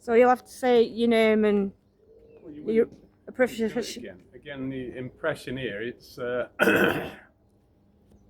So you'll have to say your name and Well, your a do it profession. again, the impression here, it's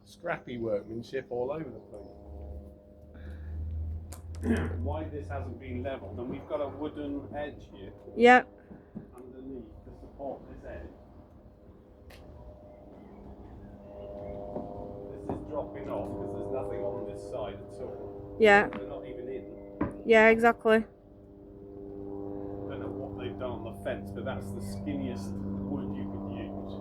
scrappy workmanship all over the place. Why this hasn't been levelled, and we've got a wooden edge here Yeah. underneath to support this edge. This is dropping off because there's nothing on this side at all. Yeah. They're not even in. Yeah, exactly. I don't know what they've done on the fence, but that's the skinniest wood you could use.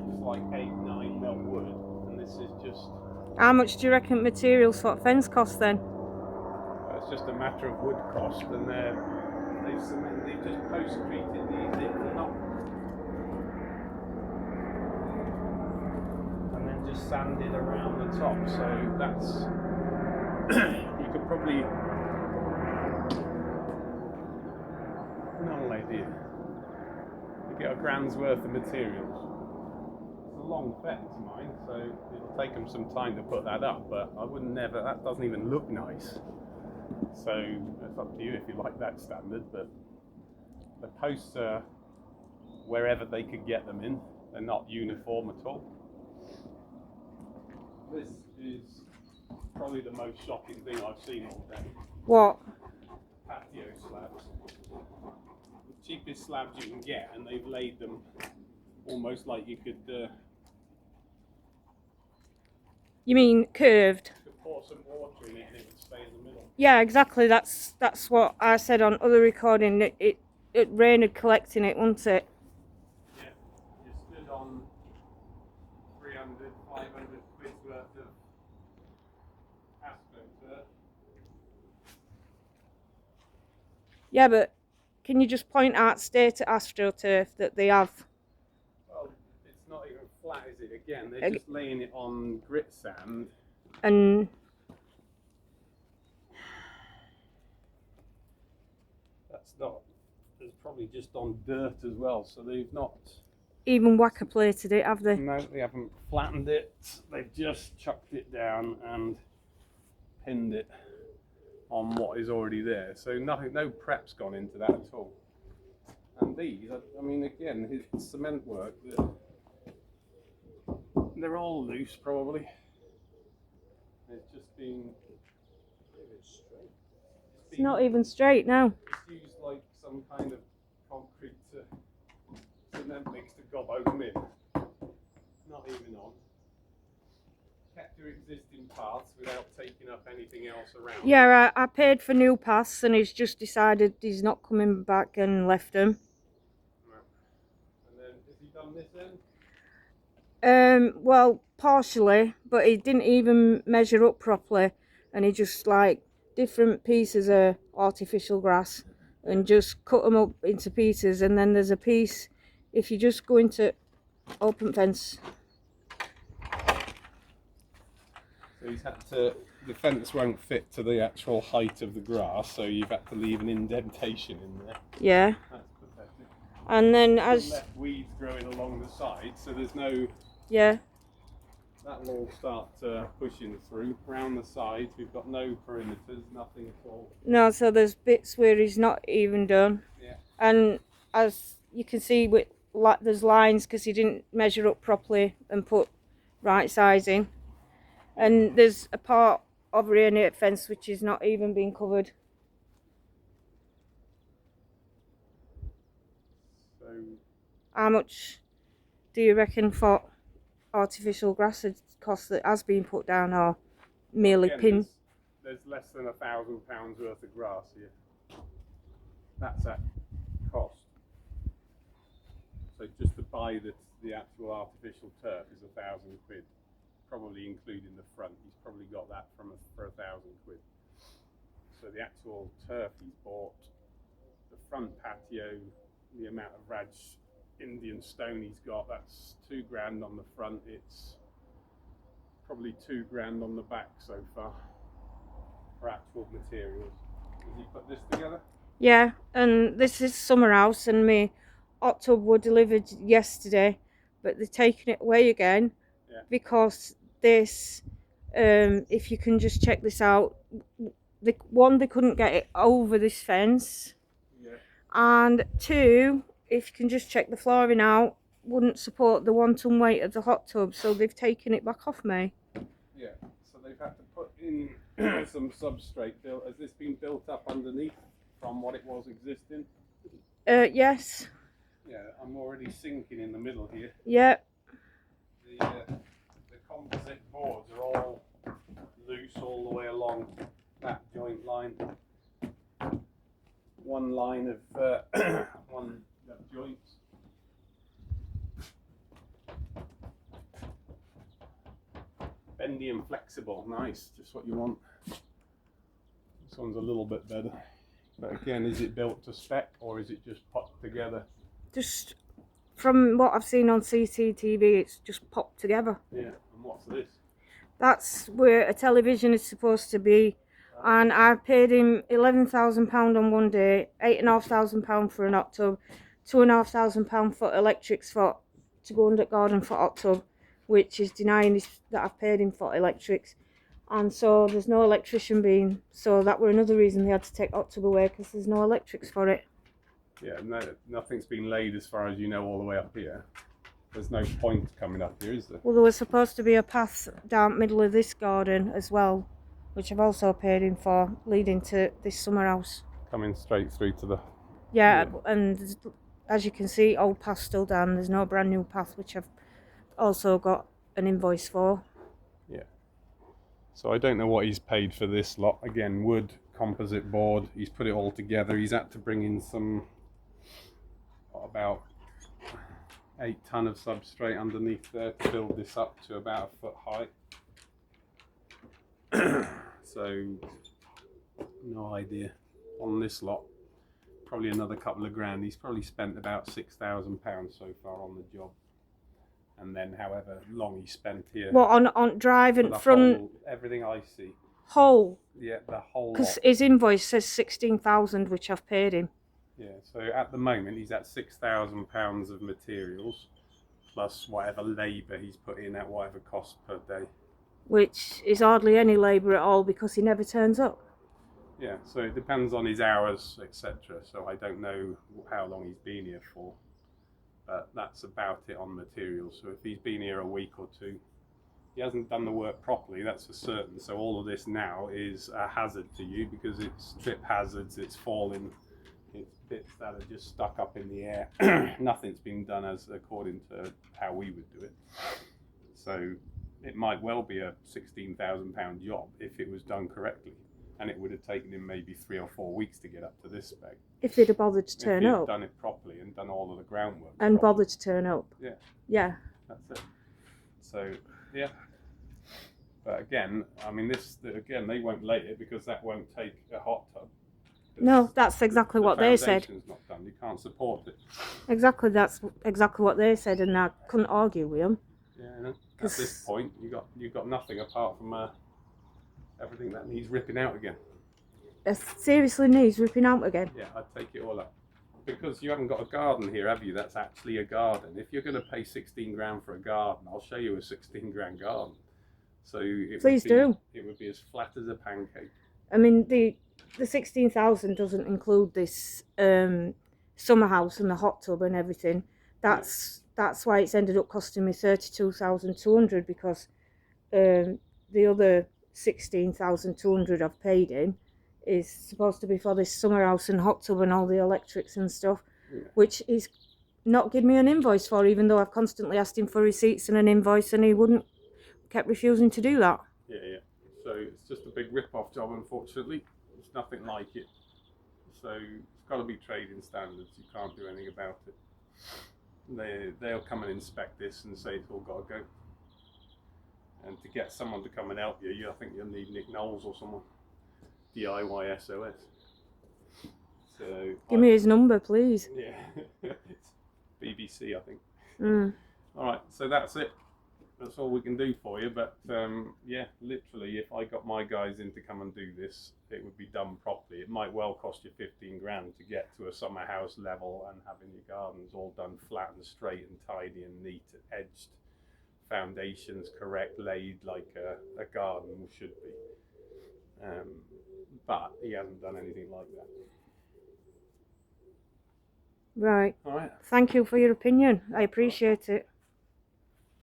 It's like 8-9 mil wood, and this is just. How much do you reckon materials for fence cost then? It's just a matter of wood cost, and they've just post-treated these in. They're not. And then just sanded around the top, so that's. You could probably. No idea. You get a grand's worth of materials. It's a long fence, mine, so it'll take them some time to put that up, but I wouldn't never. That doesn't even look nice. So it's up to you if you like that standard, but the posts are wherever they could get them in. They're not uniform at all. This is probably the most shocking thing I've seen all day. What? Patio slabs. The cheapest slabs you can get, and they've laid them almost like you could. You mean curved? You could pour some water in it and it would stay in the middle. Yeah, exactly. That's what I said on other recording. It rained collecting it, wasn't it? Yeah, you stood on 300, 500 quid's worth of asphalt. Yeah, but can you just point out state at AstroTurf that they have? Well, it's not even flat, is it? Again, they're just laying it on grit sand. And That's not. It's probably just on dirt as well, so they've not. even whacker plated it, have they? No, they haven't flattened it. They've just chucked it down and pinned it on what is already there. So nothing, no prep's gone into that at all. And these, I mean, again, it's cement work. They're all loose, probably. It's just been. It's not even straight now. It's used like some kind of concrete cement mix to gobbo them in. Not even on. Kept your existing paths without taking up anything else around. Yeah, I paid for new paths and he's just decided he's not coming back and left them. No. And then, has he done this end? Well, partially, but he didn't even measure up properly, and he just like different pieces of artificial grass and just cut them up into pieces, and then there's a piece if you just go into open fence. So he's had to. The fence won't fit to the actual height of the grass, so you've had to leave an indentation in there. Yeah. That's pathetic. And then as left weeds growing along the side, so there's no. Yeah. That'll all start pushing through. Round the sides, we've got no perimeters, nothing at all. No, so there's bits where he's not even done. Yeah. And as you can see, with there's lines because he didn't measure up properly and put right sizing. And there's a part over here near the fence which is not even being covered. So. How much do you reckon for artificial grass cost that has been put down, or merely pinned? There's less than £1,000 worth of grass here. That's at cost. So just to buy the actual artificial turf is £1,000, probably including the front. He's probably got that for £1,000. So the actual turf he's bought, the front patio, the amount of Raj Indian stone he's got, that's £2,000 on the front. It's probably £2,000 on the back so far for actual materials. Has he put this together? Yeah, and this is summer house, and my hot tub were delivered yesterday, but they're taking it away again. Yeah. Because this, if you can just check this out, they couldn't get it over this fence, Yeah. and two, if you can just check the flooring out, wouldn't support the 1 ton weight of the hot tub, so they've taken it back off me. Yeah. So they've had to put in some substrate built. Has this been built up underneath from what it was existing? Yes. Yeah, I'm already sinking in the middle here. Yeah. The composite boards are all loose all the way along that joint line. One line of one of joints. Bendy and flexible, nice, just what you want. This one's a little bit better. But again, is it built to spec or is it just popped together? Just from what I've seen on CCTV, it's just popped together. Yeah, and what's this? That's where a television is supposed to be. And I paid him £11,000 on one day, £8,500 for an hot tub, £2,500 for electrics to go under garden for hot tub, which is denying that I've paid him for electrics. And so there's no electrician being, so that were another reason they had to take hot tub away, because there's no electrics for it. Yeah, no, nothing's been laid as far as you know all the way up here. There's no point coming up here, is there? Well, there was supposed to be a path down middle of this garden as well, which I've also paid him for, leading to this summer house. Coming straight through to the... Yeah, and as you can see, old path's still down. There's no brand new path, which I've also got an invoice for. Yeah. So I don't know what he's paid for this lot. Again, wood, composite board. He's put it all together. He's had to bring in some, about 8 ton of substrate underneath there to build this up to about a foot high. So, no idea on this lot. Probably another couple of grand. He's probably spent about £6,000 so far on the job. And then however long he spent here. What, on drive and front? Whole, everything I see. Whole? Yeah, the whole lot. Because his invoice says 16,000, which I've paid him. Yeah, so at the moment he's at £6,000 of materials, plus whatever labour he's put in at whatever cost per day. Which is hardly any labour at all, because he never turns up. Yeah, so it depends on his hours, etc. So I don't know how long he's been here for. But that's about it on materials. So if he's been here a week or two, he hasn't done the work properly, that's for certain. So all of this now is a hazard to you, because it's trip hazards, it's falling, it's bits that are just stuck up in the air. Nothing's been done as according to how we would do it. So it might well be a £16,000 job if it was done correctly. And it would have taken him maybe 3 or 4 weeks to get up to this spec. If they'd have bothered to turn if up. he'd done it properly and done all of the groundwork. And properly. bothered to turn up. Yeah. Yeah. That's it. So, yeah. But again, I mean, again, they won't lay it because that won't take a hot tub. No, that's exactly what they said. The foundation's not done. You can't support it. Exactly, that's exactly what they said, and I couldn't argue with them. Yeah, at this point, you got nothing apart from everything that needs ripping out again. It seriously needs ripping out again. Yeah, I'd take it all up. Because you haven't got a garden here, have you? That's actually a garden. If you're going to pay 16 grand for a garden, I'll show you a 16 grand garden. So Please do. It would be as flat as a pancake. I mean, the 16,000 doesn't include this summer house and the hot tub and everything. That's why it's ended up costing me 32,200, because the other 16,200 I've paid in is supposed to be for this summer house and hot tub and all the electrics and stuff, which he's not given me an invoice for, even though I've constantly asked him for receipts and an invoice, and he kept refusing to do that. Yeah. So it's just a big rip-off job, unfortunately. It's nothing like it. So it's got to be trading standards. You can't do anything about it. They'll come and inspect this and say it's all got to go. And to get someone to come and help you, I think you'll need Nick Knowles or someone. DIY SOS. So give me his number, please. Yeah, it's BBC, I think. All right, so that's it. That's all we can do for you. But yeah, literally, if I got my guys in to come and do this, it would be done properly. It might well cost you 15 grand to get to a summer house level and having your gardens all done flat and straight and tidy and neat, edged, foundations correct, laid like a garden should be. But he hasn't done anything like that. Right. All right. Thank you for your opinion. I appreciate it.